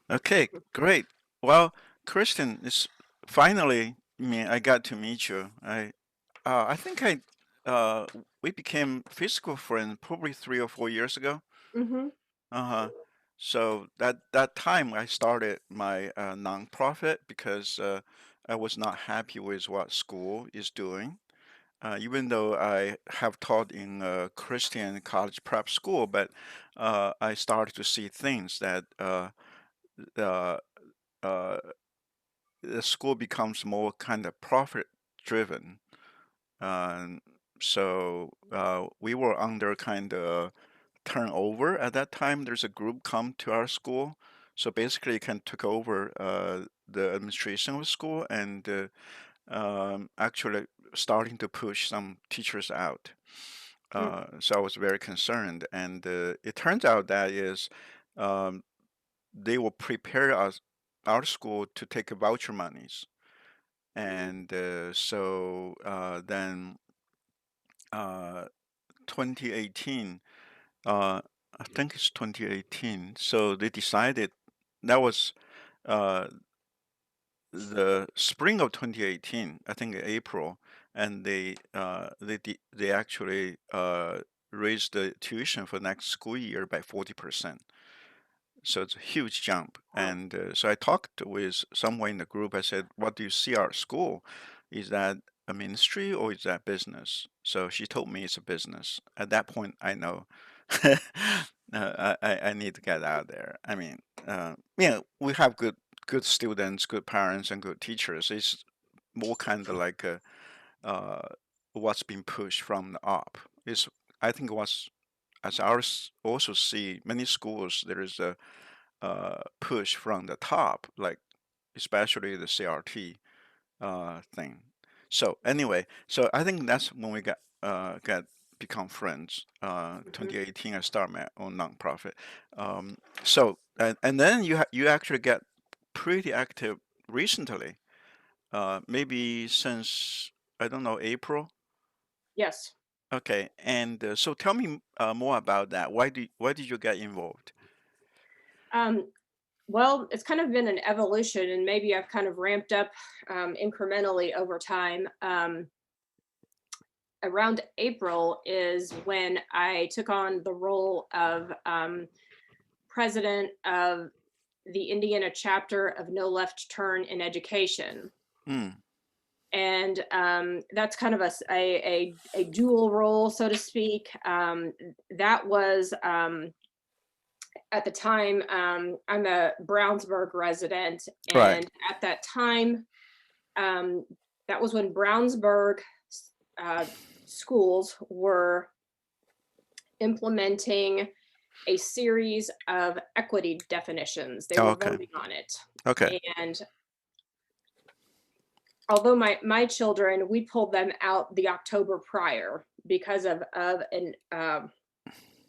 Okay, great. Well, Kristen, it's finally, I got to meet you. I think we became physical friends probably 3 or 4 years ago. Hmm. Uh-huh. So that time I started my nonprofit because I was not happy with what school is doing. Even though I have taught in a Christian college prep school, but I started to see things that uh, uh, the school becomes more kind of profit driven. Um, so we were under kind of turnover at that time. There's a group come to our school, so basically it kind of took over the administration of the school and actually starting to push some teachers out. So I was very concerned, and it turns out that is um, they will prepare us our school to take voucher monies, and then uh, 2018, uh, I think it's 2018. So they decided that was uh, the spring of 2018, I think April, and they actually raised the tuition for next school year by 40%. So it's a huge jump. Wow. And so I talked with someone in the group. I said, "What do you see our school? Is that a ministry or is that business?" So she told me it's a business. At that point, I know I need to get out of there. I mean, we have good students, good parents, and good teachers. It's more kind of like uh, what's being pushed from the up. Is I think what's as ours also see many schools there is a push from the top, like especially the CRT thing. So anyway, so I think that's when we got become friends. Hmm. 2018, I started my own nonprofit. And then you actually get pretty active recently. Maybe since I don't know April. Yes. Okay, and so tell me more about that. Why did you get involved? Um, well, it's kind of been an evolution, and maybe I've kind of ramped up incrementally over time. Around April is when I took on the role of president of the Indiana chapter of No Left Turn in Education. Mm, And that's kind of a dual role, so to speak. That was at the time, I'm a Brownsburg resident, right. and at that time, um, that was when Brownsburg uh, schools were implementing a series of equity definitions. They Oh, were okay. voting on it. Okay. And although my children, we pulled them out the October prior because of an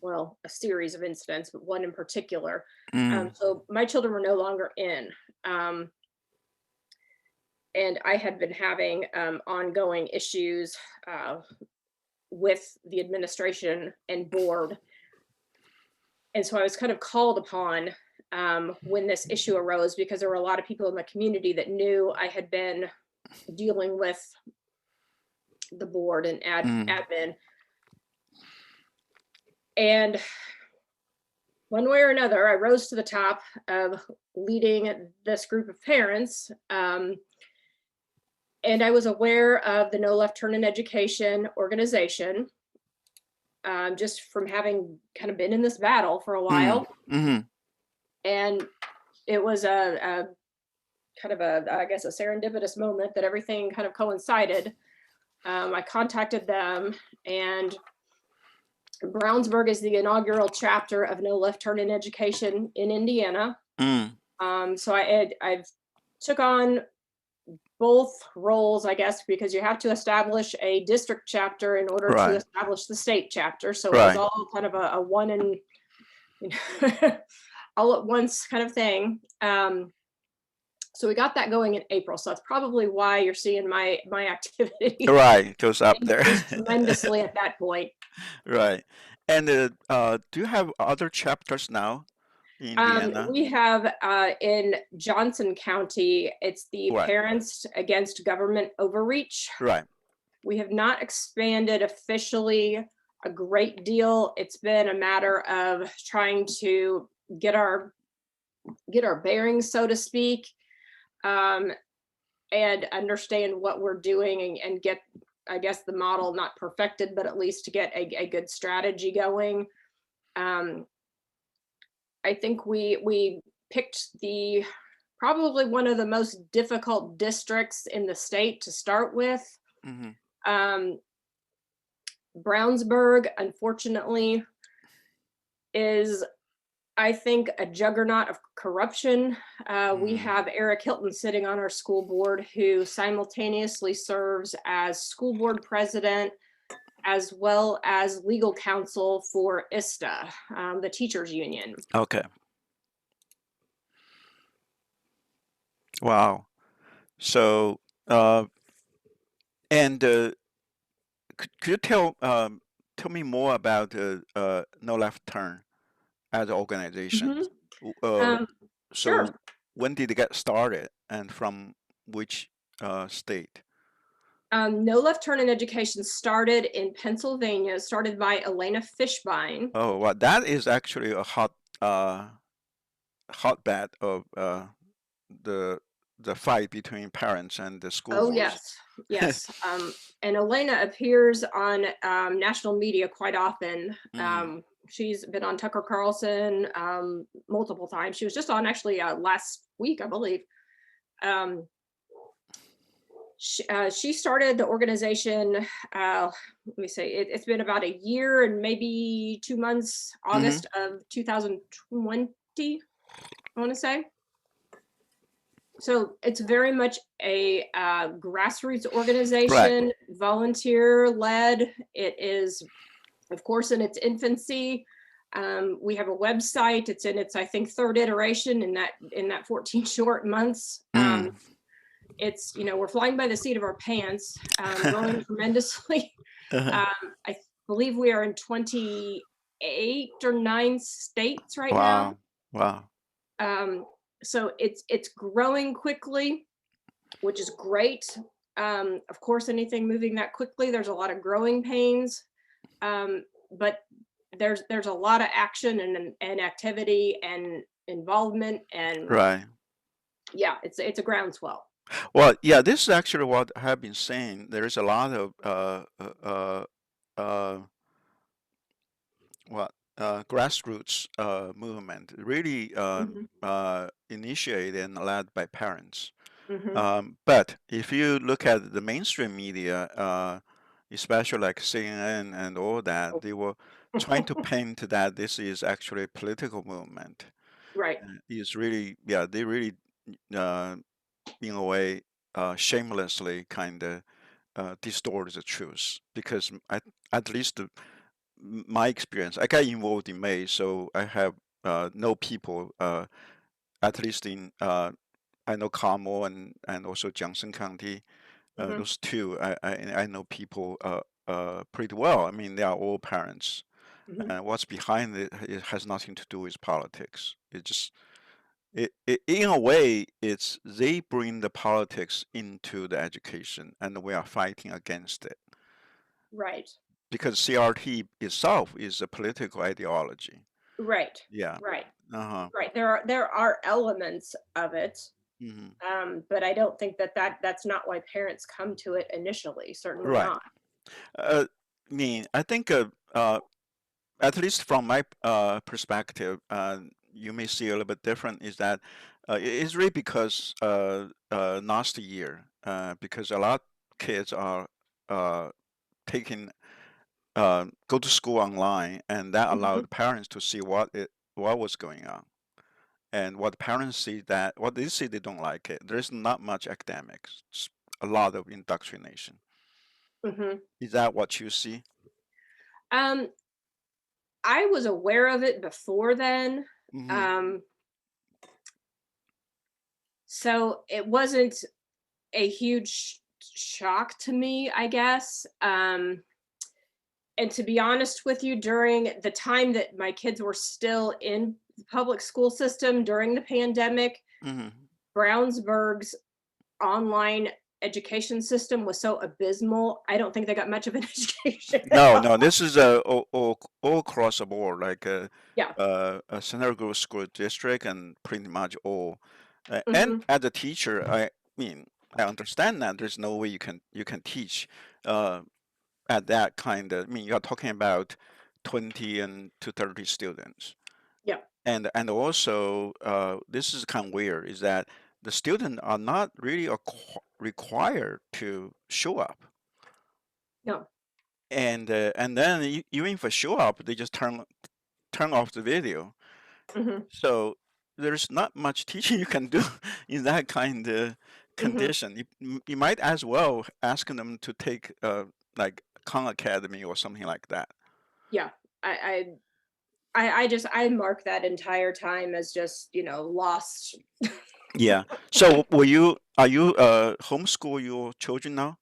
well, a series of incidents, but one in particular. Mm, So my children were no longer in. Um, and I had been having ongoing issues with the administration and board. And so I was kind of called upon when this issue arose because there were a lot of people in the community that knew I had been dealing with the board and mm, admin. And one way or another, I rose to the top of leading this group of parents. And I was aware of the No Left Turn in Education organization, just from having kind of been in this battle for a mm, while. mhm. And it was a kind of I guess, a serendipitous moment that everything kind of coincided. I contacted them, and Brownsburg is the inaugural chapter of No Left Turn in Education in Indiana. Mm, So I've took on both roles, I guess, because you have to establish a district chapter in order to right, establish the state chapter. So it was right. all kind of a one and, you know, all at once kind of thing. So we got that going in April. So that's probably why you're seeing my activity Right, it goes up there. increase tremendously at that point. Right. And do you have other chapters now? Indiana. We have in Johnson County, it's the Right, Parents Against Government Overreach. right. We have not expanded officially a great deal. It's been a matter of trying to get our bearings, so to speak, um, and understand what we're doing and get, I guess, the model not perfected, but at least to get a good strategy going. Um, I think we picked the probably one of the most difficult districts in the state to start with. Hmm. Um, Brownsburg, unfortunately, is, I think, a juggernaut of corruption. We Mm. have Eric Hilton sitting on our school board who simultaneously serves as school board president as well as legal counsel for ISTA, the teachers union. Okay. Wow. So, uh, and could you tell me more about No Left Turn as an organization? Mhm. W- Um, sure. so, when did it get started, and from which state? No Left Turn in Education started in Pennsylvania, started by Elena Fishbein. Oh, well, that is actually a hotbed of the the fight between parents and the school Oh, boards. yes, yes. And Elena appears on national media quite often. Mm, She's been on Tucker Carlson multiple times. She was just on actually last week, I believe. Um, she started the organization. Let me say, it's been about a year and maybe 2 months, hmm. August of 2020, I want to say. So it's very much a grassroots Right. organization, volunteer led. It is, of course, in its infancy. We have a website. It's in its, I think, third iteration in that 14 short months. Mm. It's, we're flying by the seat of our pants, growing tremendously. Uh-huh. I believe we are in 28 or 9 states right now. Wow. Wow. Um, so it's growing quickly, which is great. Of course, anything moving that quickly, there's a lot of growing pains, but there's a lot of action and activity and involvement, and Right. yeah, it's a groundswell. Well, yeah, this is actually what I have been saying. There is a lot of uh, what grassroots movement, really Hmm. initiated and led by parents. Hmm. But if you look at the mainstream media, especially like CNN and all that, they were trying to paint that this is actually a political movement. Right. It's really, yeah, they really, uh, in a way, shamelessly kind of distort the truth. Because at least my experience, I got involved in May, so I have know people, at least in I know Carmel and also Johnson County. Hmm. Those two, I know people pretty well. I mean, they are all parents. Hmm. And what's behind it, it has nothing to do with politics. It just in a way, it's they bring the politics into the education, and we are fighting against it Right. because CRT itself is a political ideology. Right. Yeah. Right. Uh-huh. Right. There are elements of it, Hmm. but I don't think that's not why parents come to it initially. Certainly Right. not. I think at least from my perspective, you may see a little bit different. Is that it's really because last year, because a lot of kids are uh, taking go to school online, and that Hmm. allowed parents to see what was going on, and what parents see that what they see they don't like it. There's not much academics, a lot of indoctrination. Hmm. Is that what you see? Um, I was aware of it before then. Hmm. Um, so it wasn't a huge shock to me, I guess. And to be honest with you, during the time that my kids were still in public school system during the pandemic, Hmm. Brownsburg's online education system was so abysmal, I don't think they got much of an education at No, no, all. this is all across the board, like Yeah. a Center Grove School District and pretty much all. And Mhm. as a teacher, I mean, I understand that there's no way you can teach uh, at that kind of. I mean, you're talking about 20 and to 30 students, Yeah. and also this is kind of weird, is that the students are not really required to show up. No. And then even if I show up, they just turn off the video. Mhm. So there's not much teaching you can do in that kind of Mhm. condition. You might as well ask them to take like Khan Academy or something like that. Yeah. I I just I mark that entire time as just, lost. Yeah. So are you homeschool your children now?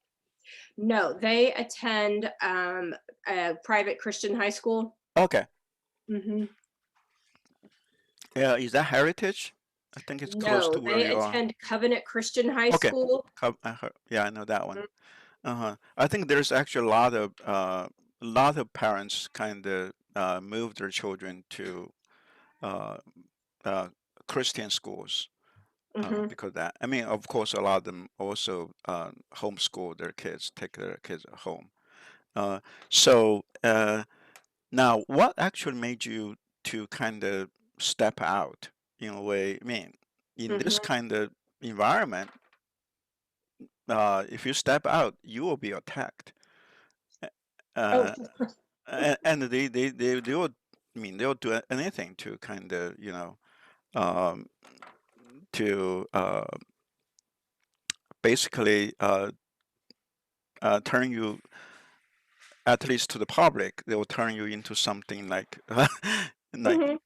No, they attend, a private Christian high school. Okay. Mhm. Yeah, is that Heritage? I think it's close No, to where they you are. attend Covenant Christian High Okay. School. Yeah, I know that one. Mhm. Uh-huh. I think there's actually a lot of parents kind of move their children to uh, uh, Christian schools Mhm. because of that. I mean, of course, a lot of them also homeschool their kids, take their kids at home. Uh, so now, what actually made you to kind of step out in a way? I mean, in this Mhm. kind of environment, if you step out, you will be attacked. Oh, Uh, and they will, I mean, they'll do anything to kind of, um, to basically turn you, at least to the public, they will turn you into something like, like mhm.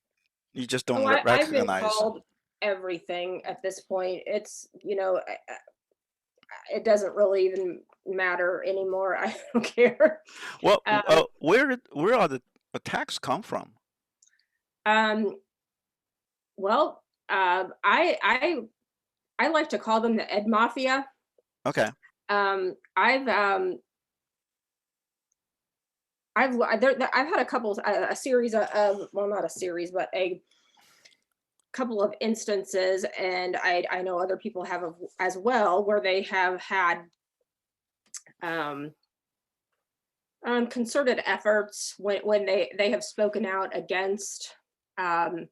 you just Oh, don't I've been recognize. called everything at this point. It's, it doesn't really even matter anymore. I don't care. Well, Um, where are the attacks come from? um, well, I like to call them the Ed Mafia. Okay, Um, I've um, I've had a couple, a series of, well, not a series, but a couple of instances, and I know other people have as well, where they have had um, concerted efforts when they have spoken out against um,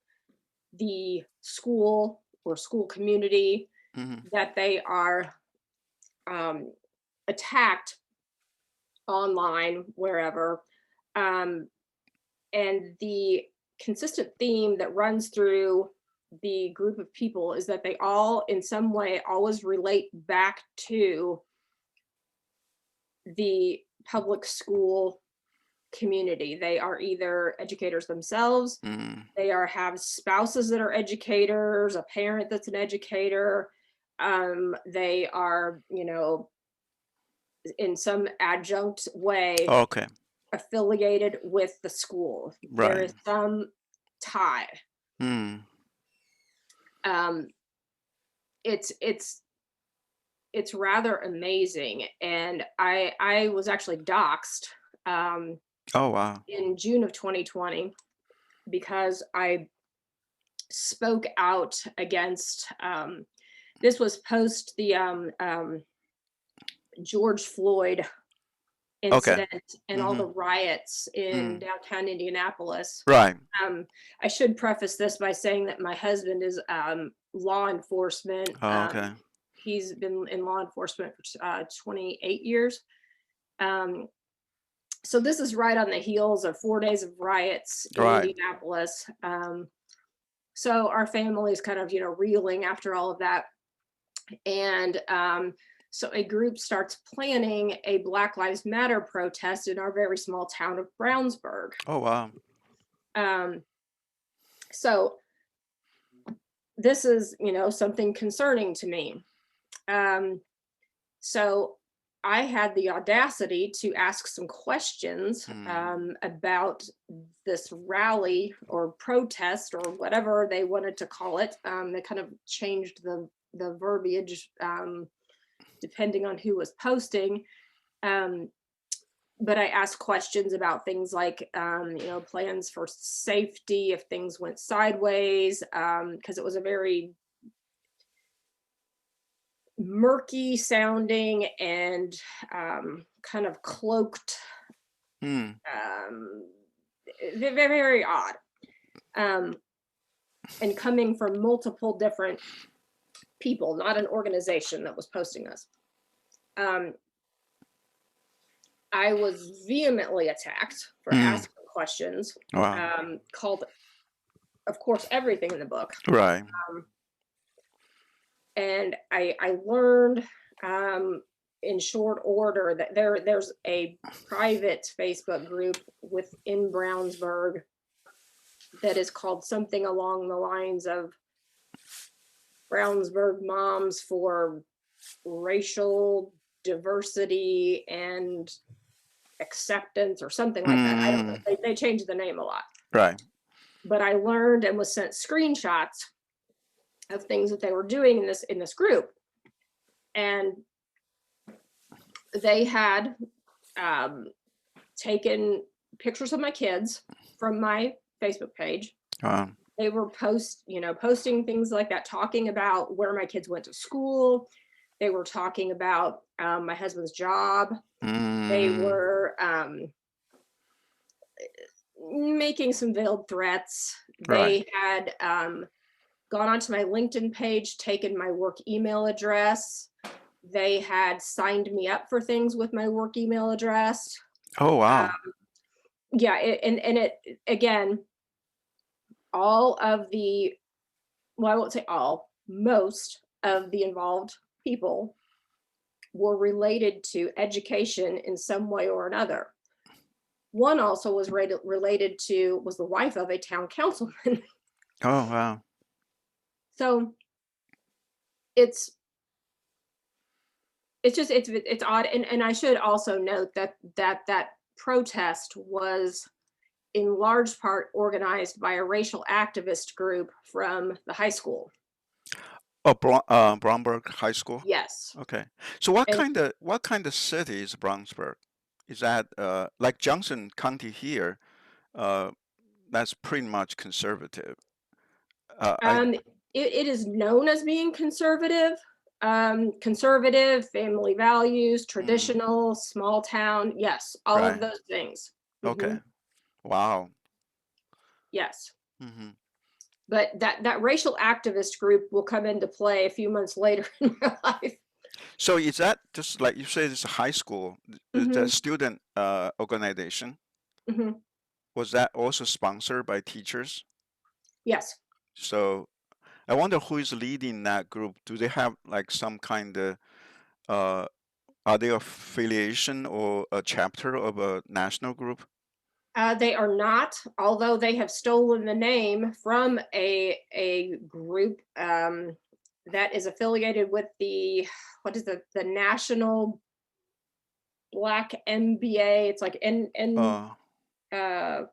the school or school community, hmm, that they are um, attacked online, wherever. Um, and the consistent theme that runs through the group of people is that they all, in some way, always relate back to the public school community. They are either educators themselves, hmm. they are have spouses that are educators, a parent that's an educator. They are, in some adjunct way Okay, affiliated with the school. There right. is some tie. Hmm. Um, it's it's rather amazing, and I was actually doxxed um, Oh wow. in June of 2020 because I spoke out against. This was post the George Floyd Okay. incident and all Mm-hmm. the riots in Mm. downtown Indianapolis. Right. Um, I should preface this by saying that my husband is law enforcement. Oh, okay. He's been in law enforcement for 28 years. Um, so this is right on the heels of 4 days of riots in Right. Indianapolis. So our family is kind of, reeling after all of that. And so a group starts planning a Black Lives Matter protest in our very small town of Brownsburg. Oh wow. Um, so this is, something concerning to me. Um, so I had the audacity to ask some questions Mm. about this rally or protest or whatever they wanted to call it. They kind of changed the verbiage depending on who was posting. Um, but I asked questions about things like, plans for safety if things went sideways, because it was a very murky sounding and kind of cloaked, Mm. um, very, very odd. Um, and coming from multiple different people, not an organization that was posting this. Um, I was vehemently attacked for Mm. asking questions, Wow. called, of course, everything in the book. Right. Um, and I learned in short order that there's a private Facebook group within Brownsburg that is called something along the lines of Brownsburg Moms for Racial Diversity and Acceptance or something like that. I don't know. Mm. They changed the name a lot. Right. But I learned and was sent screenshots of things that they were doing in this group. And they had taken pictures of my kids from my Facebook page. Wow. They were posting things like that, talking about where my kids went to school. They were talking about my husband's job. They Mm. were making some veiled threats. Right. They had gone onto my LinkedIn page, taken my work email address. They had signed me up for things with my work email address. Oh, wow. Yeah, and it again, all of the, well, I won't say all, most of the involved people were related to education in some way or another. One also was was the wife of a town councilman. Oh, wow. So it's it's odd, and I should also note that protest was in large part organized by a racial activist group from the high school. Oh, Bromberg High School. Yes. Okay. So what And kind of city is Brownsburg? Is that like Johnson County here? Uh, that's pretty much conservative. I it is known as being conservative, conservative, family values, mm, traditional, small town. Yes, all of right. those things. Okay. Hmm. Wow. Yes. Hmm. But that racial activist group will come into play a few months later in my life. So is that just like you say? It's a high school. The Hmm. student organization, Hmm. was that also sponsored by teachers? Yes. So I wonder who is leading that group. Do they have like some kind of uh, are they affiliation or a chapter of a national group? They are not, although they have stolen the name from a group that is affiliated with the, what is the National Black MBA. It's like Uh, uh,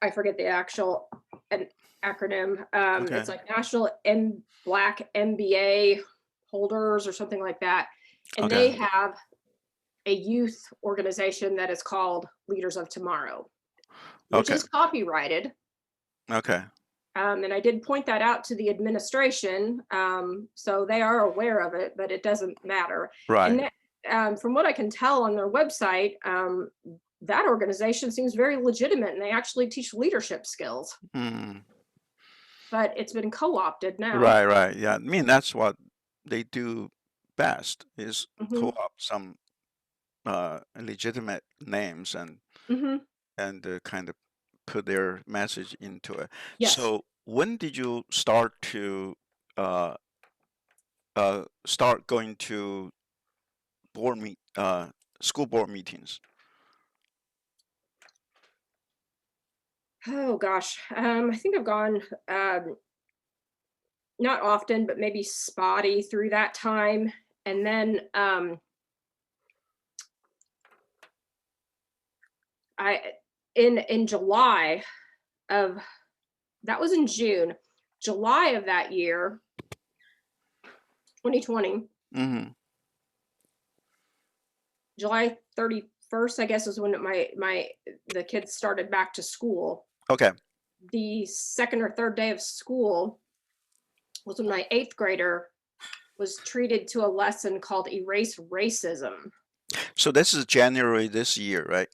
I forget the actual an acronym. okay, It's like National M Black MBA holders or something like that, and okay, they have a youth organization that is called Leaders of Tomorrow, which okay, is copyrighted. okay, And I did point that out to the administration, so they are aware of it, but it doesn't matter. And right. that, from what I can tell on their website, that organization seems very legitimate, and they actually teach leadership skills. Mm, But it's been co-opted now. right, right. Yeah, I mean that's what they do best is Hmm. co-op some legitimate names Hmm. and kind of put their message into it. Yes. So when did you start to uh, start going to board meet school board meetings? Oh gosh, I think I've gone not often, but maybe spotty through that time. And then I in July of that was in June, July of that year, 2020, Mm-hmm. July 31st, I guess, is when the kids started back to school. Okay. The second or third day of school was when my 8th grader was treated to a lesson called Erase Racism. So this is January this year, right?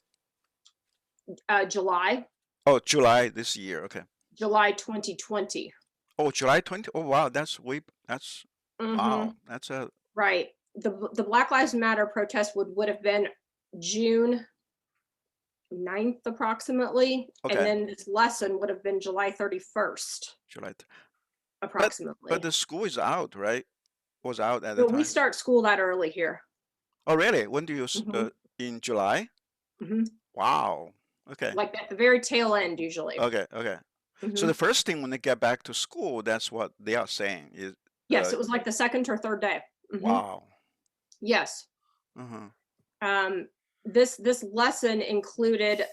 July Oh, July this year. Okay. July 2020. Oh, July 20. Oh, wow. Hmm. Wow. That's a, Right. The Black Lives Matter protest would have been June 9th approximately, and okay. then this lesson would have been July 31st July. But approximately. the school is out, right? Was out at the But we time. start school that early here. Oh, really? When do Hmm. in July? Hmm. Wow. Okay. Like at the very tail end usually. Okay. Okay. So Hmm. the first thing when they get back to school, that's what they are saying is, Yes, it was like the second or third day. Hmm. wow. Yes. Uh-huh. Um, this lesson included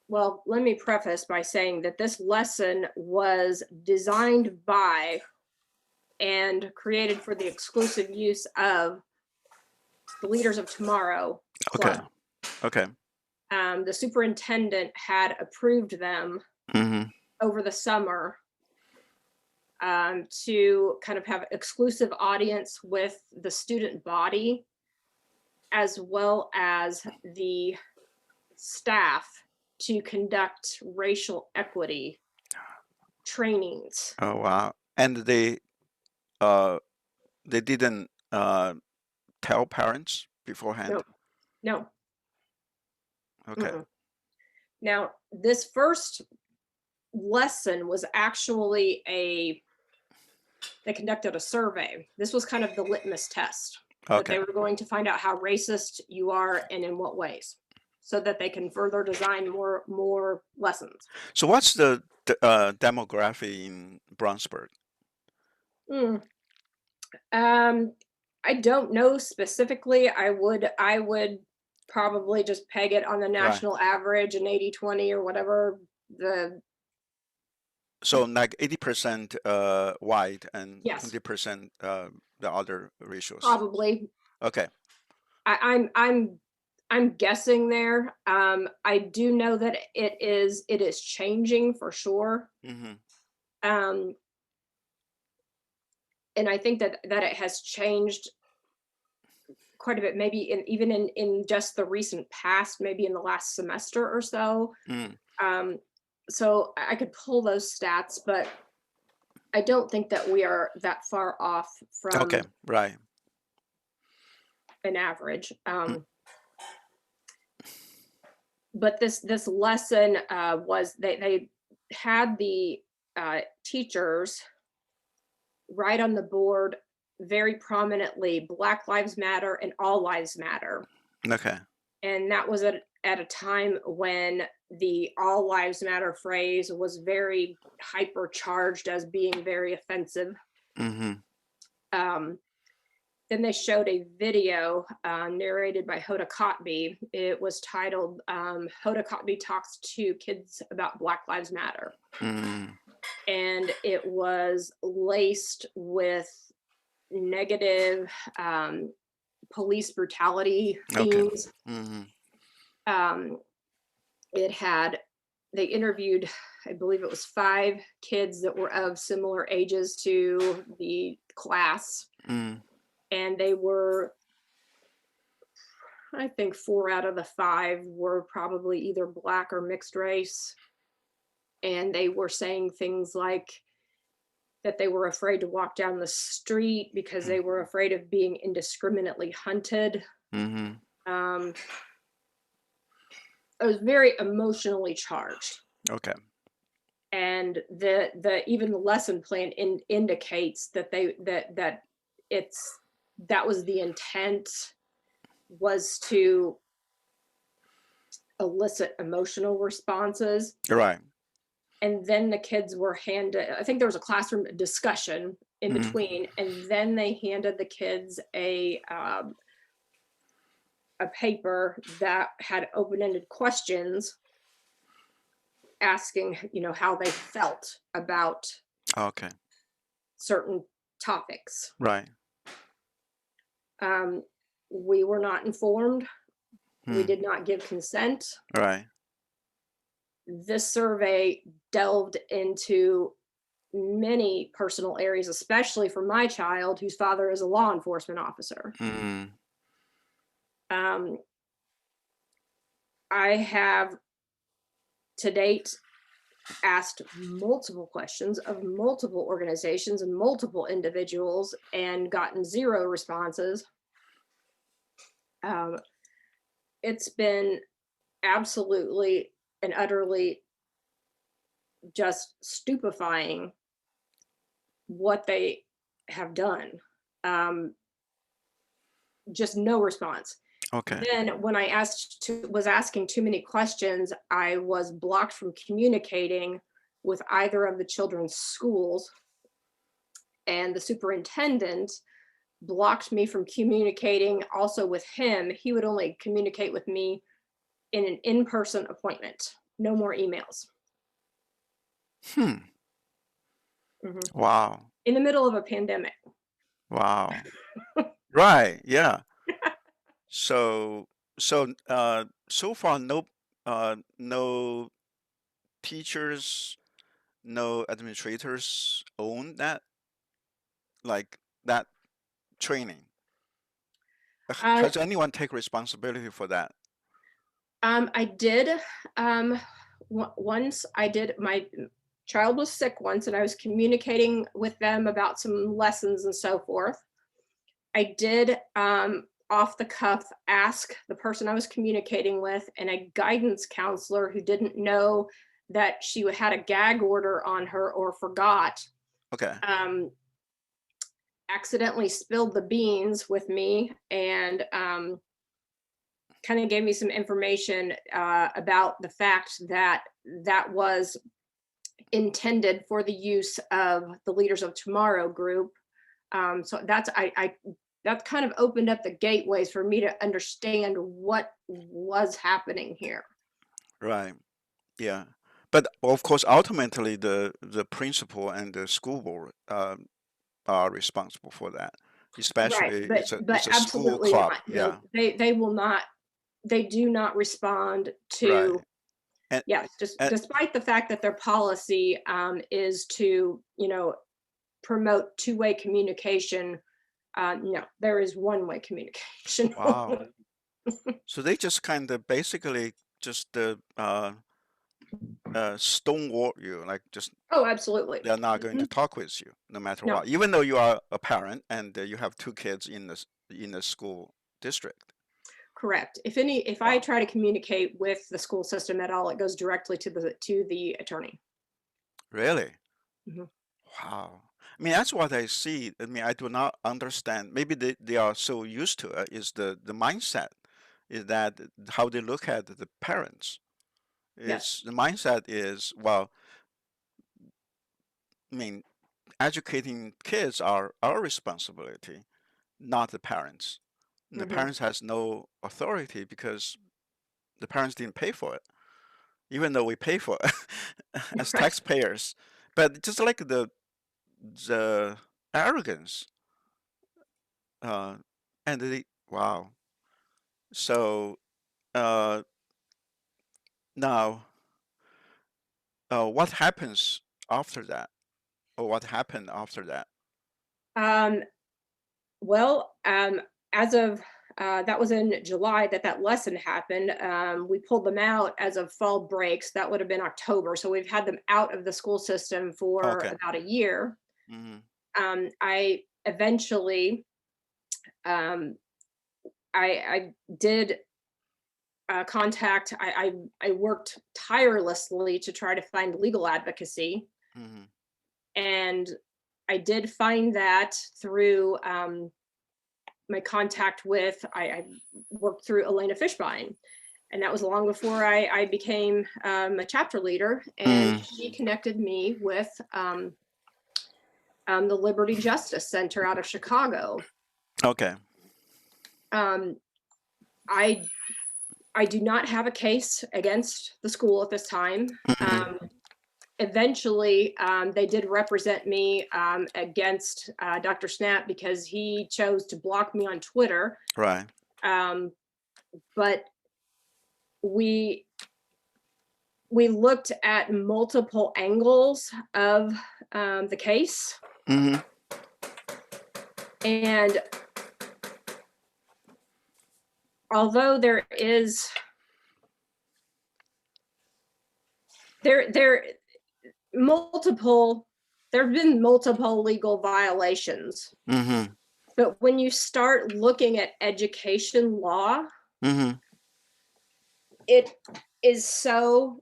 well, let me preface by saying that this lesson was designed by and created for the exclusive use of the Leaders of Tomorrow Okay. Club. Okay. The superintendent had approved them Mm-hmm. over the summer to kind of have exclusive audience with the student body as well as the staff to conduct racial equity trainings. Oh, wow. And uh they didn't tell parents beforehand. No, no. Okay. Mm-mm. Now, this first lesson was actually they conducted a survey. This was kind of the litmus test that Okay. they were going to find out how racist you are and in what ways so that they can further design more lessons. So what's the demography in Brownsburg? Mm. Um, I don't know specifically. I would probably just peg it on the Right. national average, an 80-20 or whatever the So like 80% white and yes, 20% the other ratios. probably. Okay. I'm guessing there. I do know that it is changing for sure. Mm-hmm. Um, and I think that it has changed quite a bit, maybe even in just the recent past, maybe in the last semester or so. Mm. Um, so I could pull those stats, but I don't think that we are that far off Okay. from Right. an average. Mm. But this lesson was they had the teachers write on the board very prominently Black Lives Matter and All Lives Matter. Okay. And that was at a time when the All Lives Matter phrase was very hypercharged as being very offensive. Mm-hmm. Um, then they showed a video narrated by Hoda Kotb. It was titled Hoda Kotb Talks to Kids About Black Lives Matter. Mm. And it was laced with negative police brutality Okay. themes. Mm-hmm. Um, it had, they interviewed, I believe it was 5 kids that were of similar ages to the class. Mm. And they were, I think 4 out of the 5 were probably either Black or mixed race. And they were saying things like that they were afraid to walk down the street because they were afraid of being indiscriminately hunted. Mm-hmm. Um, it was very emotionally charged. Okay. And the even the lesson plan indicates that it's that was the intent, was to elicit emotional responses. Right. and then the kids were handed, I think there was a classroom discussion in Mhm. between, and then they handed the kids a paper that had open-ended questions asking, how they felt about Okay. certain topics. Right. Um, we were not informed. We Hmm. did not give consent. Right. This survey delved into many personal areas, especially for my child, whose father is a law enforcement officer. Mm. Um, I have to date asked multiple questions of multiple organizations and multiple individuals and gotten zero responses. Um, it's been absolutely and utterly just stupefying what they have done. Um, just no response. Okay. Then when I was asking too many questions, I was blocked from communicating with either of the children's schools, and the superintendent blocked me from communicating also with him. He would only communicate with me in an in-person appointment, no more emails. Hmm. Mhm. Wow. In the middle of a pandemic. Wow. Right. Yeah. So, so far, no teachers, no administrators own that, like that training. Uh, Has anyone take responsibility for that? I did, once I did, my child was sick once and I was communicating with them about some lessons and so forth. I did, off the cuff, ask the person I was communicating with and a guidance counselor who didn't know that she had a gag order on her or forgot, Okay. um, accidentally spilled the beans with me and kind of gave me some information about the fact that that was intended for the use of the Leaders of Tomorrow group. So that kind of opened up the gateways for me to understand what was happening here. Right. Yeah. But of course, ultimately, the principal and the school board are responsible for that. Right, Especially, but it's a school absolutely club. not. No, Yeah. they will not. They do not respond Right. to. And, Yes, just and despite the fact that their policy is to promote two-way communication. No, there is one-way communication. wow. So they just kind of basically just stonewall you, like just Oh, absolutely. they're not going to Mhm. talk with you no matter No, what, even though you are a parent and you have two kids in the school district. correct. If I Wow. try to communicate with the school system at all, it goes directly to the attorney. Really? Mhm. Wow. I mean, that's what I see. I mean, I do not understand. Maybe they are so used to it, is the mindset, is that how they look at the parents. Yes. It's the mindset is, well, I mean, educating kids are our responsibility, not the parents. And the Hmm. parents has no authority because the parents didn't pay for it, even though we pay for it as Right. taxpayers. But just like the arrogance, uh, and the wow. So uh, now, what happens after that, or what happened after that? Um, well, as of that was in July that lesson happened. We pulled them out as of fall breaks. That would have been October. So we've had them out of the school system for Okay. about a year. Hmm. I eventually, um, I did contact. I worked tirelessly to try to find legal advocacy, Hmm. and I did find that through my contact with. I worked through Elena Fishbein, and that was long before I became a chapter leader. And Mm, she connected me with the Liberty Justice Center out of Chicago. okay. Um, I I do not have a case against the school at this time. Hmm. Eventually, they did represent me against Dr. Snap because he chose to block me on Twitter. Right. Um, but we we looked at multiple angles of the case, Hmm. and although there multiple there have been multiple legal violations, Hmm. but when you start looking at education law, Hmm. it is so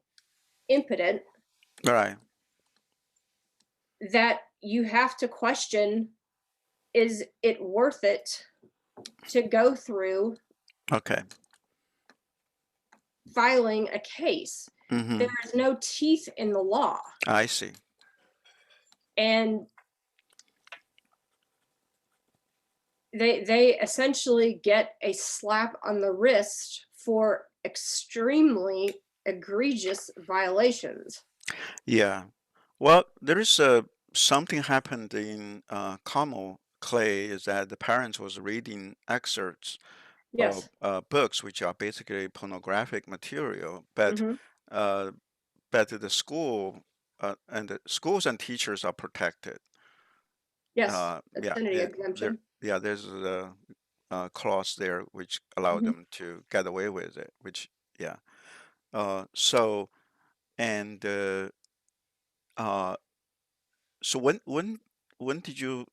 impotent Right. that you have to question, is it worth it to go through Okay. filing a case? There Hmm. is no teeth in the law, I see. and they essentially get a slap on the wrist for extremely egregious violations. Yeah. Well, there is something happened in Carmel Clay is that the parents was reading excerpts of Yes. books which are basically pornographic material, but Hmm. uh, but the school and the schools and teachers are protected. Yes. Obscenity There, exemption. yeah, there's a, clause there which allow Hmm. them to get away with it. Which, yeah. So and uh, so when did you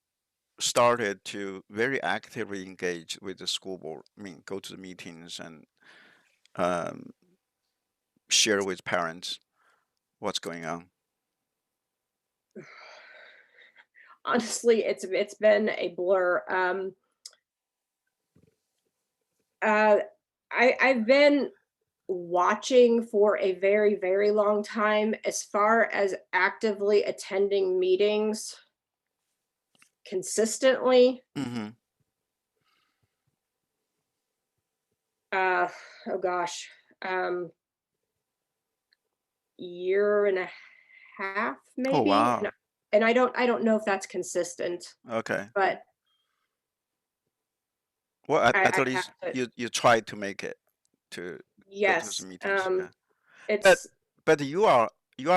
started to very actively engage with the school board? I mean, go to the meetings and um, share with parents what's going on. Honestly, it's been a blur. Uh, I've been watching for a very, very long time. As far as actively attending meetings consistently, Hmm. uh, oh gosh, um, year and a half Oh, maybe, wow. and I don't know if that's consistent, Okay. but Well, at I have least to. you tried to make it to go to some Yes, meetings. Yeah. But it's but you are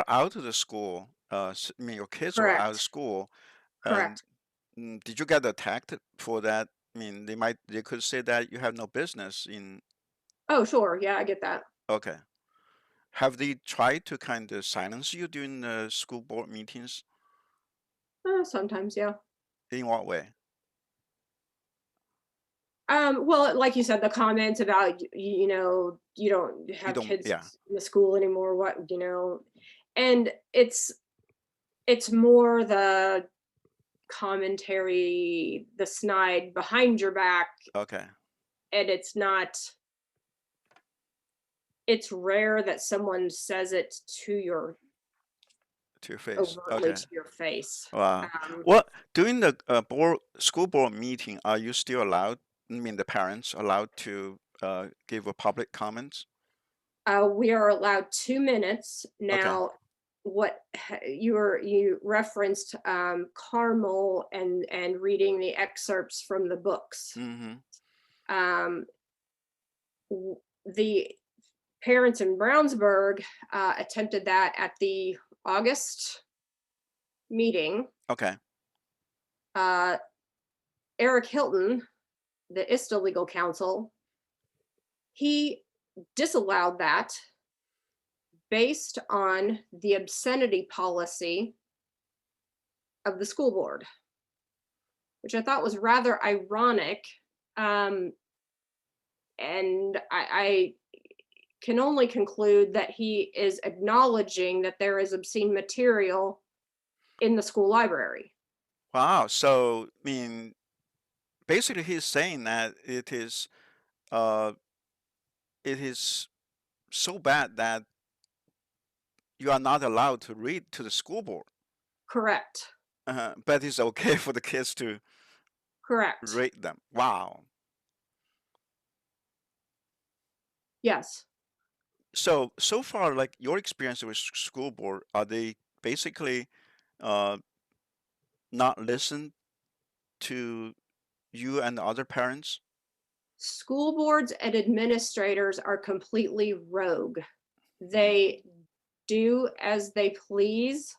out of the school. I mean, your kids were out of correct, school. And correct. did you get attacked for that? I mean, they could say that you have no business in. Oh, sure, yeah, I get that. Okay. Have they tried to kind of silence you during the school board meetings? Sometimes, yeah. In what way? Well, like you said, the comments about you don't You have don't. kids Yeah. in the school anymore. And it's more the commentary, the snide behind your back, Okay. and it's not. It's rare that someone says it to your To your face. overtly Okay. to your face. Wow. Um, Well, during the school board meeting, are you still allowed? I mean, the parents allowed to give a public comments? we are allowed 2 minutes Okay. now. You referenced Carmel and reading the excerpts from the books. Mm-hmm. Um, the parents in Brownsburg attempted that at the August meeting. Okay. Uh, Eric Hilton, the ISTA legal counsel, he disallowed that based on the obscenity policy of the school board, which I thought was rather ironic. Um, and I can only conclude that he is acknowledging that there is obscene material in the school library. Wow. So, I mean, basically, he's saying that uh, it is. so bad that you are not allowed to read to the school board. Correct. But it's okay for the kids to Correct. rate them. Wow. Yes. So far, like your experience with school board, are they basically uh, not listen to you and the other parents? School boards and administrators are completely rogue. Mm, They do as they please.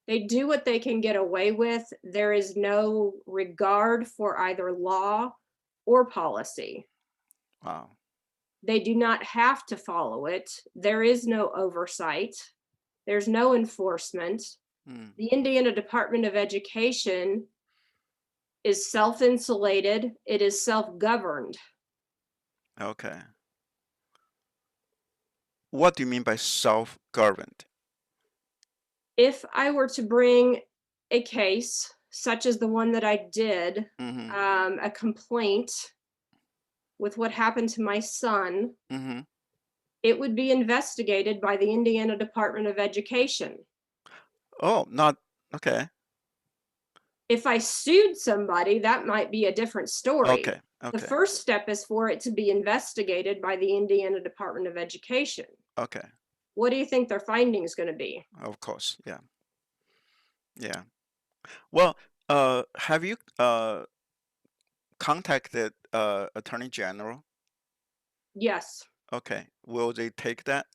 They do what they can get away with. There is no regard for either law or policy. wow. They do not have to follow it. There is no oversight. There's no enforcement. Mm, The Indiana Department of Education is self-insulated. It is self-governed. okay. What do you mean by self-governed? If I were to bring a case such as the one that I did, Mm-hmm. a complaint with what happened to my son, Mm-hmm. it would be investigated by the Indiana Department of Education. Oh, not okay. If I sued somebody, that might be a different story. Okay. The Okay. first step is for it to be investigated by the Indiana Department of Education. Okay. What do you think their finding is going to be? Of course. Yeah. Yeah. Well, have you contacted Attorney General? Yes, Okay. Will they take that?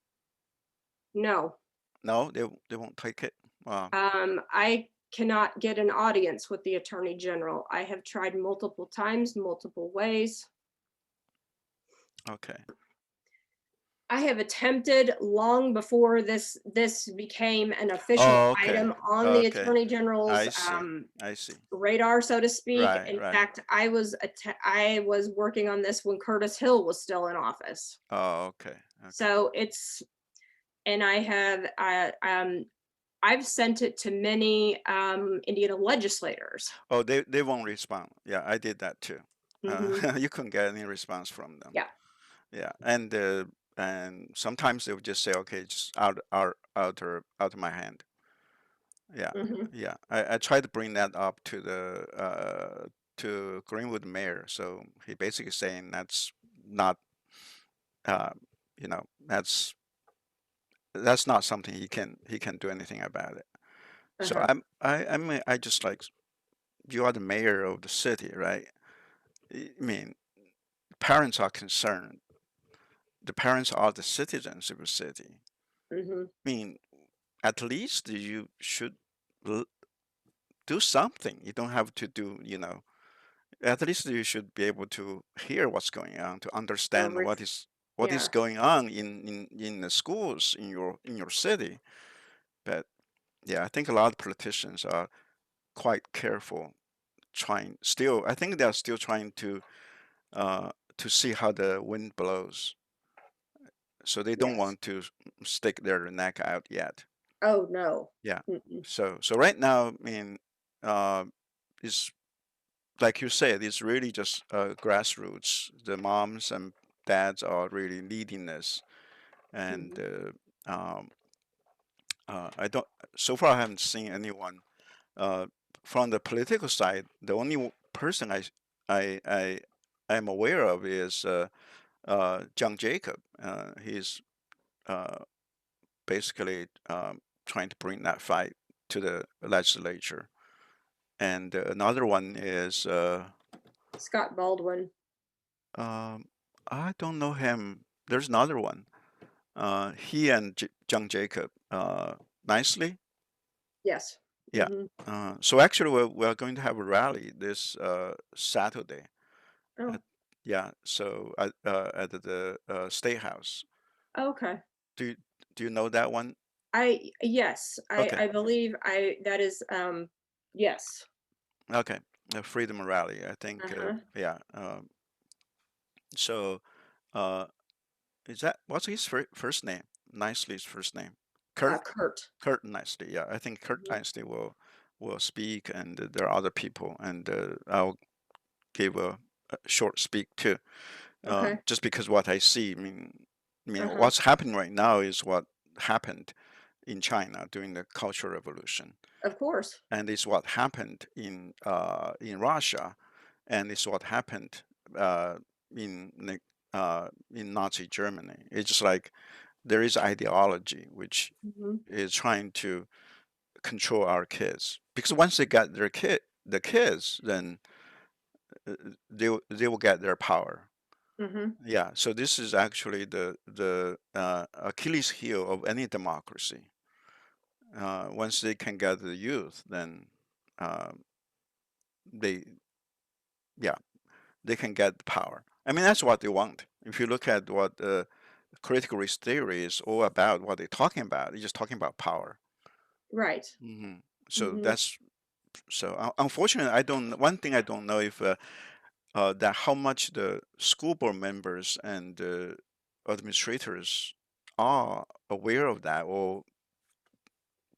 no. No, they won't take it. Wow. I cannot get an audience with the Attorney General. I have tried multiple times, multiple ways. Okay. I have attempted long before this became an official Oh, okay. item on the Okay. Attorney General's I see. I see. radar, so to speak. Right, In right. fact, I was working on this when Curtis Hill was still in office. Oh, okay. Okay. So it's and I have I've sent it to many Indiana legislators. Oh, they won't respond. Yeah, I did that too. Hmm. You couldn't get any response from them. Yeah. Yeah, and sometimes they would just say, okay, just out of my hand. Yeah, Hmm. yeah. I tried to bring that up to Greenwood mayor, so he basically saying that's not uh you know that's not something he can do anything about it. So Uh-huh. I just like you are the mayor of the city, right? I mean, parents are concerned. The parents are the citizens of the city. Hmm. I mean, at least you should l- do something. You don't have to do, at least you should be able to hear what's going on, to Or understand what is yeah. going on in the schools in your city. But yeah, I think a lot of politicians are quite careful I think they're still trying to see how the wind blows. So they don't Yes. want to stick their neck out yet. Oh no. Yeah. Mm-mm. So right now, I mean, uh, it's like you said, it's really just grassroots. The moms and dads are really leading this, and Mhm. I don't. So far, I haven't seen anyone uh, from the political side. The only person I am aware of is John Jacob. He's uh, basically trying to bring that fight to the legislature. And another one is Scott Baldwin. um, I don't know him. There's another one. He and John Jacob nicely. Yes. Yeah. Hmm. So actually, we're going to have a rally this Saturday. Oh, At, yeah. So at the State House. okay. Do you, do you know that one? Yes, Okay. I believe I that is yes. Okay. A freedom rally. I think. Uh-huh. Yeah. So uh, is that what's his first name? Nicely's first name. Kurt. Kurt. Kurt Nicely. Yeah. I think Kurt Mhm. Nicely will speak, and there are other people, and I'll give a short speak too. Okay. Just because what I see, I mean, I mean, Uh-huh. what's happening right now is what happened in China during the Cultural Revolution, Of course. and it's what happened in Russia, and it's what happened uh, in in Nazi Germany. It's just like there is ideology which Mhm. is trying to control our kids because once they get the kids, then they will get their power. Mhm. Yeah, so this is actually the Achilles heel of any democracy. Once they can get the youth, then uh, they yeah they can get the power. I mean that's what they want. If you look at what critical race theory is all about, what they're talking about, they're just talking about power. Right. hmm So Mhm. that's unfortunately I don't. One thing I don't know if that how much the school board members and administrators are aware of that, or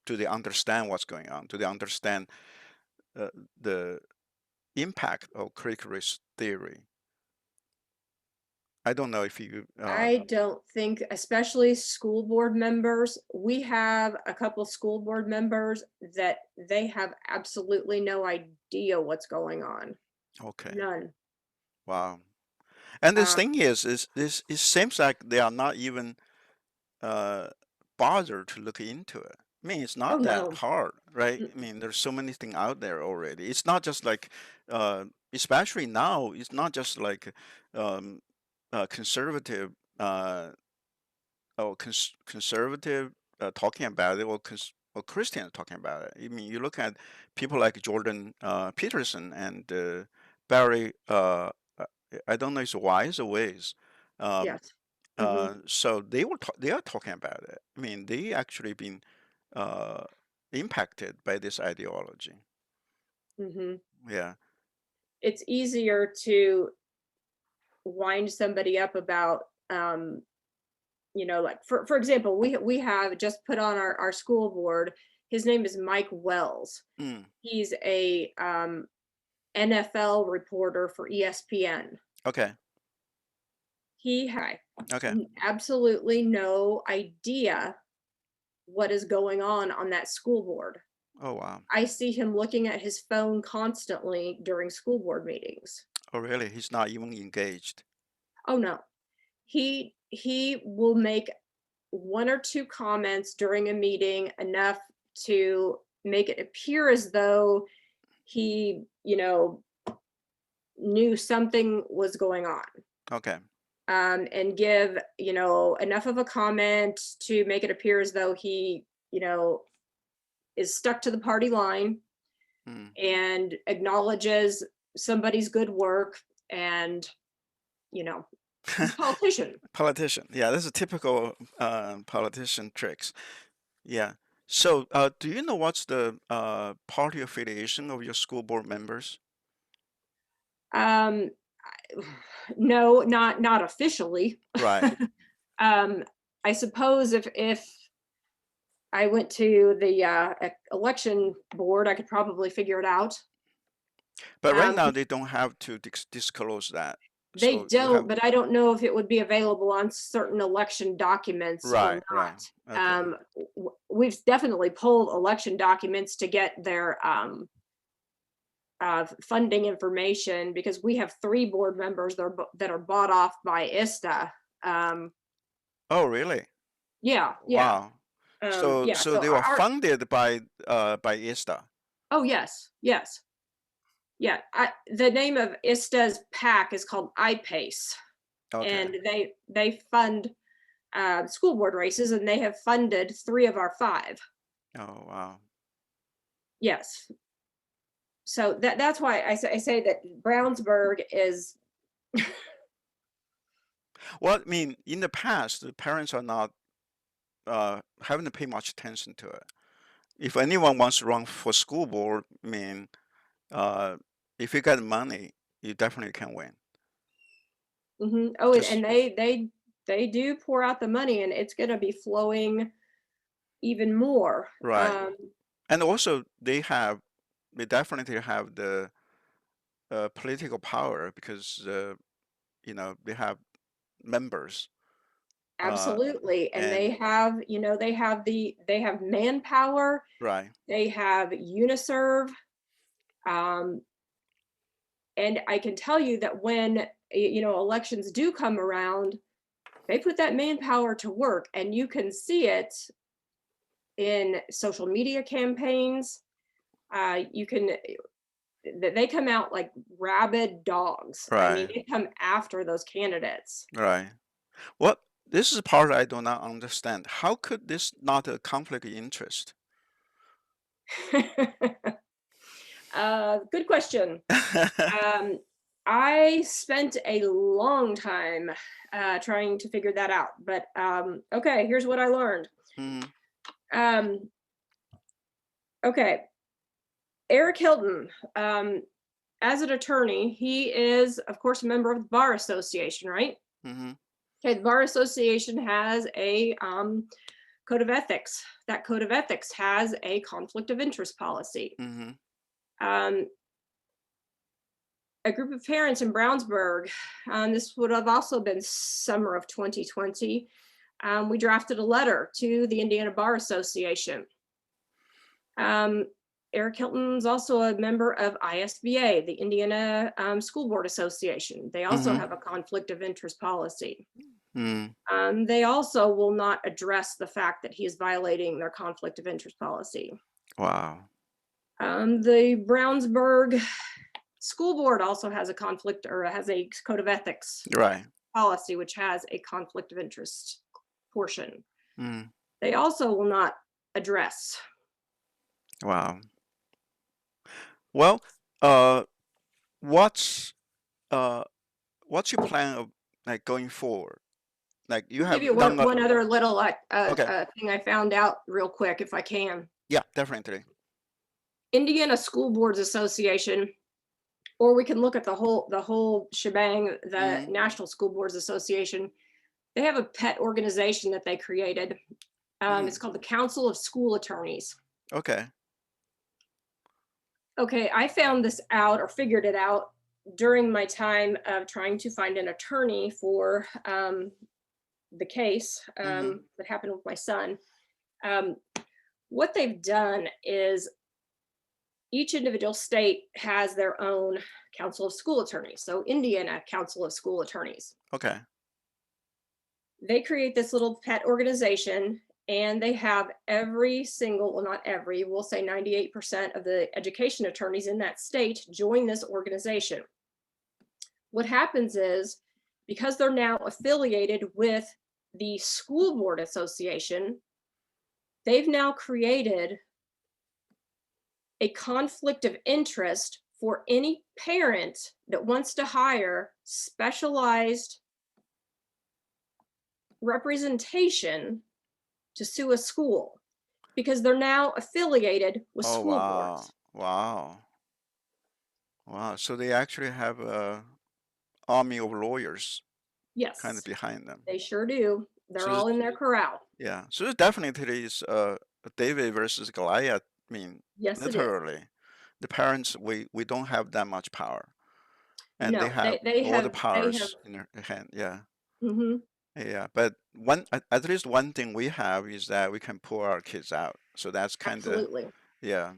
do they understand what's going on? Do they understand uh, the impact of critical race theory? I don't know if you. I don't think, especially school board members, we have a couple school board members that they have absolutely no idea what's going on. Okay, None. wow. And this Uh, thing is this. It seems like they are not even uh, bother to look into it. I mean, it's oh not that no. hard, right? I Mm, mean, there's so many things out there already. It's not just like, uh, especially now, it's not just like um, conservative or conservative talking about it, or Christians talking about it. I mean, you look at people like Jordan Peterson and Barry. Uh, I don't know if it's wise or ways. Um, yes. Hmm. so they are talking about it. I mean, they actually been uh, impacted by this ideology. Hmm. Yeah. It's easier to wind somebody up about, like for example, we have just put on our school board. His name is Mike Wells. Mm. He's a NFL reporter for ESPN. Okay. He had Okay. absolutely no idea what is going on that school board. Oh wow. I see him looking at his phone constantly during school board meetings. Oh really? He's not even engaged. Oh no. He will make one or two comments during a meeting enough to make it appear as though he, knew something was going on. Okay. And give, enough of a comment to make it appear as though he, is stuck to the party line Mm. and acknowledges somebody's good work. And, he's a politician. Politician. Yeah, this is typical politician tricks. Yeah. So, do you know what's the party affiliation of your school board members? Um, no, not officially. Right. um, I suppose if I went to the election board, I could probably figure it out. But right Um, now they don't have to disclose that. They So you have don't, but I don't know if it would be available on certain election documents or right, right. not. Okay. We've definitely pulled election documents to get their funding information because we have 3 board members that are bought off by ISTA. Um, Oh, really? yeah, yeah, Wow. So yeah. so So they were our funded by ISTA. oh yes, yes, yeah. The name of ISTA's PAC is called iPace, Okay. and they fund school board races, and they have funded 3 of our 5. Oh, wow. Yes. So that's why I say that Brownsburg is Well, I mean, in the past, the parents are not having to pay much attention to it. If anyone wants to run for school board, I mean, uh, if you got money, you definitely can win. mhm. Oh, and Just they do pour out the money, and it's going to be flowing even more. right. And also, they definitely have the political power because they have members. Uh, Absolutely, and they and have, they have manpower, right, they have uniserve, um, and I can tell you that when, elections do come around, they put that manpower to work, and you can see it in social media campaigns. You can they come out like rabid dogs. I mean, right, they come after those candidates. right. What this is the part I do not understand. How could this not a conflict of interest? Good question. Um, I spent a long time trying to figure that out. But okay, here's what I learned. Mhm, Um, okay, Eric Hilton, as an attorney, he is, of course, a member of the Bar Association, right? mhm, Okay, the Bar Association has a code of ethics. That code of ethics has a conflict of interest policy. mhm, Um, a group of parents in Brownsburg, this would have also been summer of 2020, we drafted a letter to the Indiana Bar Association. Um, Eric Hilton's also a member of ISBA, the Indiana School Board Association. They also mhm, have a conflict of interest policy. mm. They also will not address the fact that he is violating their conflict of interest policy. Wow. The Brownsburg School Board also has a conflict or has a code of ethics Right. policy, which has a conflict of interest portion. Mm. They also will not address. Wow. Well, uh, what's uh, what's your plan of like going forward? Like you I'll give have you done a one other little okay. thing I found out real quick, if I can. Yeah, definitely. Indiana School Boards Association, or we can look at the whole shebang, the Mm, National School Boards Association. They have a pet organization that they created. It's mm. called the Council of School Attorneys. Okay. Okay, I found this out or figured it out during my time of trying to find an attorney for the case Mhm. that happened with my son. Um, what they've done is each individual state has their own council of school attorneys. So, Indiana Council of School Attorneys. Okay. They create this little pet organization, and they have every single, well, not every, we'll say 98% of the education attorneys in that state join this organization. What happens is, because they're now affiliated with the School Board Association, they've now created a conflict of interest for any parent that wants to hire specialized representation to sue a school, because they're now affiliated with Oh school wow. boards. Wow. Wow. So they actually have a army of lawyers kind of Yes, behind them. they sure do. They're So all in their corral. yeah. So it definitely is David versus Goliath. I mean, Yes, it is. literally, the parents we don't have that much power, and they No, have all the they have. powers in their hand. Yeah. Mhm. Yeah, but at least one thing we have is that we can pull our kids out. So that's kind of Absolutely. yeah.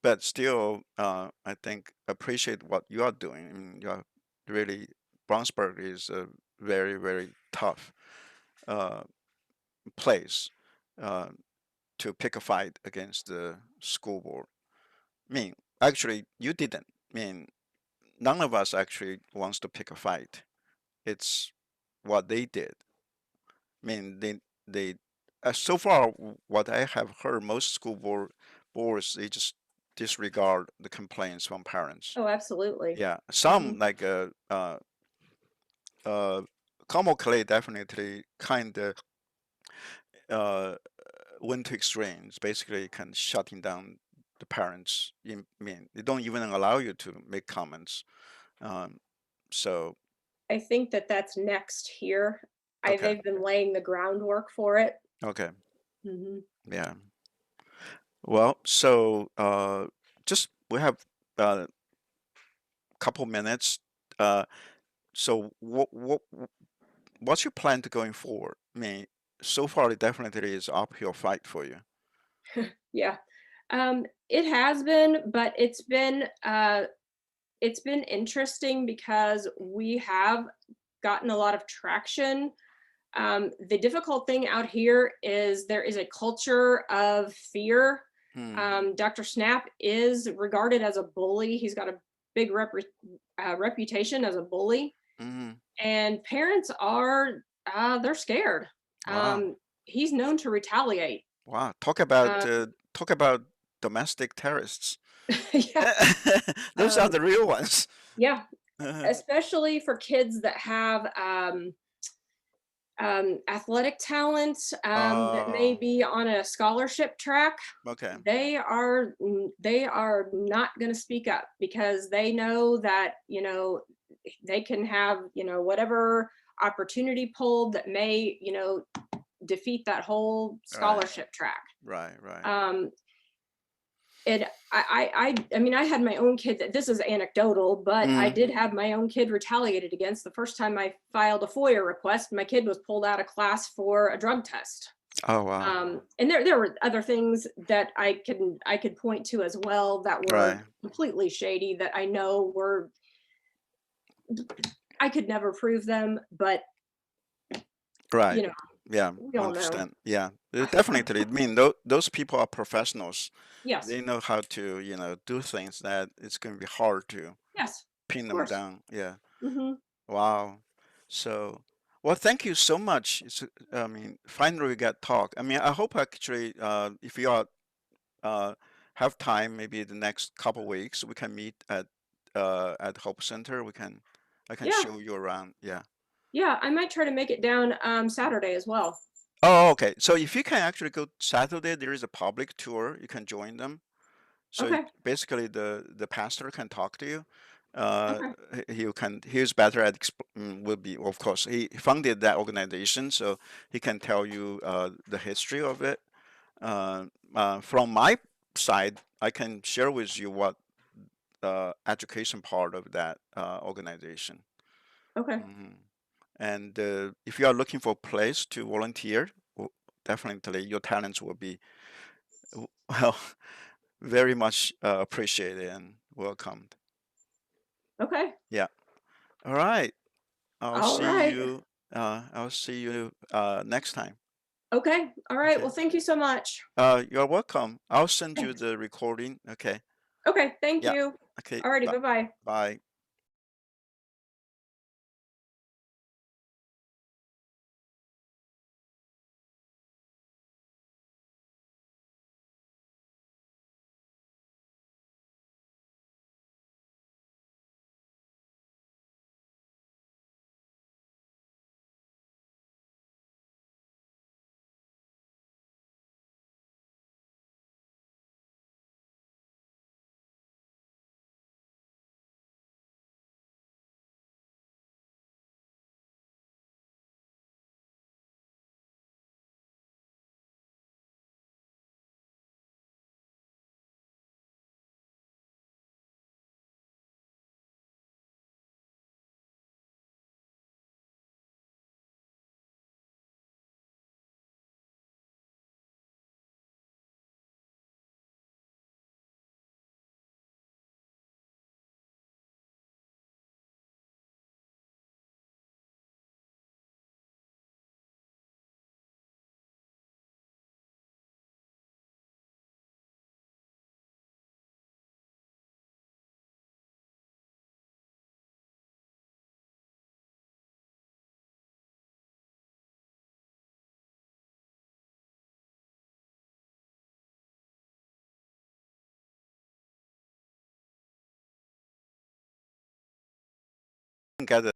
But still, I think appreciate what you are doing. I mean, you are really Brownsburg is a very tough uh, place uh, to pick a fight against the school board. I mean, actually, you didn't. I mean, none of us actually wants to pick a fight. It's what they did. I mean, they so far what I have heard, most boards they just disregard the complaints from parents. Oh, absolutely. Yeah, some Mhm. like uh Como Clay definitely kind of uh went to extremes, basically kind of shutting down the parents. I mean, they don't even allow you to make comments. Um, so I think that that's next here. okay, They've been laying the groundwork for it. okay, Mhm. yeah. Well, so just we have a couple minutes. Uh, so what's your plan to going forward? I mean, so far it definitely is uphill fight for you. Yeah. It has been, but it's been interesting because we have gotten a lot of traction. The difficult thing out here is there is a culture of fear. Hmm. Dr. Snap is regarded as a bully. He's got a big reputation as a bully, Hmm. and parents are they're scared. Wow. He's known to retaliate. Wow. Uh, Talk about domestic terrorists. yeah, Those are um, the real ones. yeah, Uh-huh. especially for kids that have athletic talent, that may Oh, be on a scholarship track. okay. They are not going to speak up because they know that they can have whatever opportunity pulled that may defeat that whole Right. scholarship track. Right. Right. um and I mean, I had my own kid. This is anecdotal, but I Mm. did have my own kid retaliated against. The first time I filed a FOIA request, my kid was pulled out of class for a drug test. Oh, wow. And there were other things that I could point to as well that were Right. completely shady that I know were. I could never prove them, but Right. you know, Yeah, we all know. understand. Yeah, definitely. I mean, those people are professionals. Yes, They know how to, do things that it's going to be hard to yes, pin of them course. down. Yeah. Hmm. Wow. So, well, thank you so much. I mean, finally we got talk. I mean, I hope actually, if you are uh, have time, maybe the next couple weeks, we can meet at Hope Center. I can Yeah, show you around. Yeah. yeah. I might try to make it down Saturday as well. Oh, okay. So if you can actually go Saturday, there is a public tour. You can join them. So Okay, basically, the pastor can talk to you. Uh, okay, he's better at will be, of course, he funded that organization, so he can tell you the history of it. From my side, I can share with you what education part of that organization. okay. Hmm. And if you are looking for a place to volunteer, definitely your talents will be well very much appreciated and welcomed. Okay. Yeah. All right. All right. I'll see you next time. Okay. All right. Okay. Well, thank you so much. You're welcome. I'll send you Thanks. the recording. Okay. Okay. Thank Yeah. you. Okay. All righty. Bye. Bye bye. Bye. Get